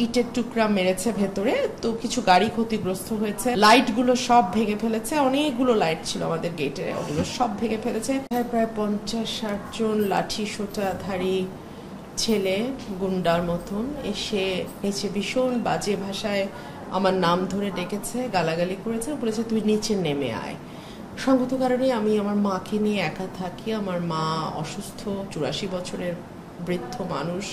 ইটের টুকরা মেরেছে ভেতরে, তো কিছু গাড়ি ক্ষতিগ্রস্ত হয়েছে, লাইটগুলো সব ভেঙে ফেলেছে, অনেকগুলো লাইট ছিল আমাদের গেটে, ওগুলো সব ভেঙে ফেলেছে। প্রায় 50-60 জন লাঠি সোঁটাধারী ছেলে গুন্ডার মতন এসে ভীষণ বাজে ভাষায় আমার নাম ধরে ডেকেছে, গালাগালি করেছে, বলেছে তুই নিচে নেমে আয়। সঙ্গত কারণে আমি আমার মাকে নিয়ে একা থাকি, আমার মা অসুস্থ, 84 বছরের বৃদ্ধ মানুষ।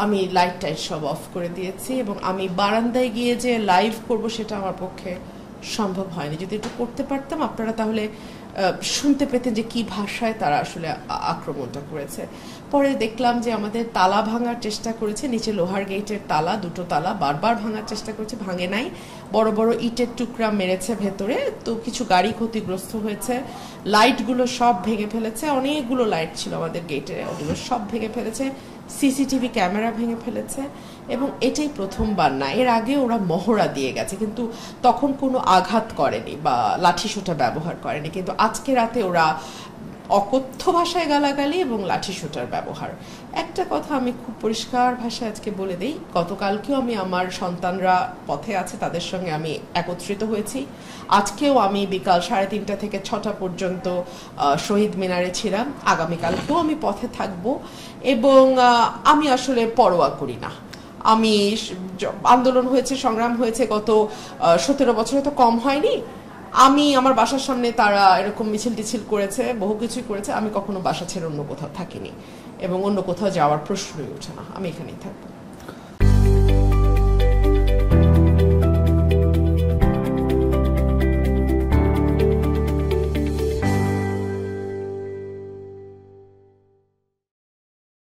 আমি লাইট টাইট সব অফ করে দিয়েছি এবং আমি বারান্দায় গিয়ে যে লাইভ করব সেটা আমার পক্ষে সম্ভব হয়নি। যদি একটু করতে পারতাম আপনারা তাহলে শুনতে পেতেন যে কি ভাষায় তারা আসলে আক্রমণটা করেছে। পরে দেখলাম যে আমাদের তালা ভাঙার চেষ্টা করেছে, নিচে লোহার গেটের তালা, দুটো তালা বারবার ভাঙার চেষ্টা করেছে, ভাঙে নাই। বড় বড় ইটের টুকরা মেরেছে ভেতরে, তো কিছু গাড়ি ক্ষতিগ্রস্ত হয়েছে, লাইটগুলো সব ভেঙে ফেলেছে, অনেকগুলো লাইট ছিল আমাদের গেটে, ওগুলো সব ভেঙে ফেলেছে, সিসিটিভি ক্যামেরা ভেঙে ফেলেছে। এবং এটাই প্রথমবার না, এর আগে ওরা মহড়া দিয়ে গেছে, কিন্তু তখন কোনো আঘাত করেনি বা লাঠিসোঁটা ব্যবহার করেনি। কিন্তু আজকে রাতে ওরা অকথ্য ভাষায় গালাগালি এবং লাঠিসোঁটার ব্যবহার। একটা কথা আমি খুব পরিষ্কার ভাষায় আজকে বলে দিই, গতকালকেও আমি আমার সন্তানরা পথে আছে, তাদের সঙ্গে আমি একত্রিত হয়েছি। আজকেও আমি বিকাল 3:30 থেকে 6টা পর্যন্ত শহীদ মিনারে ছিলাম, আগামীকালকেও আমি পথে থাকব এবং আমি আসলে পরোয়া করি না। আমি আন্দোলন হয়েছে, সংগ্রাম হয়েছে, গত 17 বছরে তো কম হয়নি। আমি আমার বাসার সামনে তারা এরকম মিছিল টিছিল করেছে, বহু কিছুই করেছে, আমি কখনো বাসা ছেড়ে অন্য কোথাও থাকিনি এবং অন্য কোথাও যাওয়ার প্রশ্নই ওঠে না, আমি এখানেই থাকবো।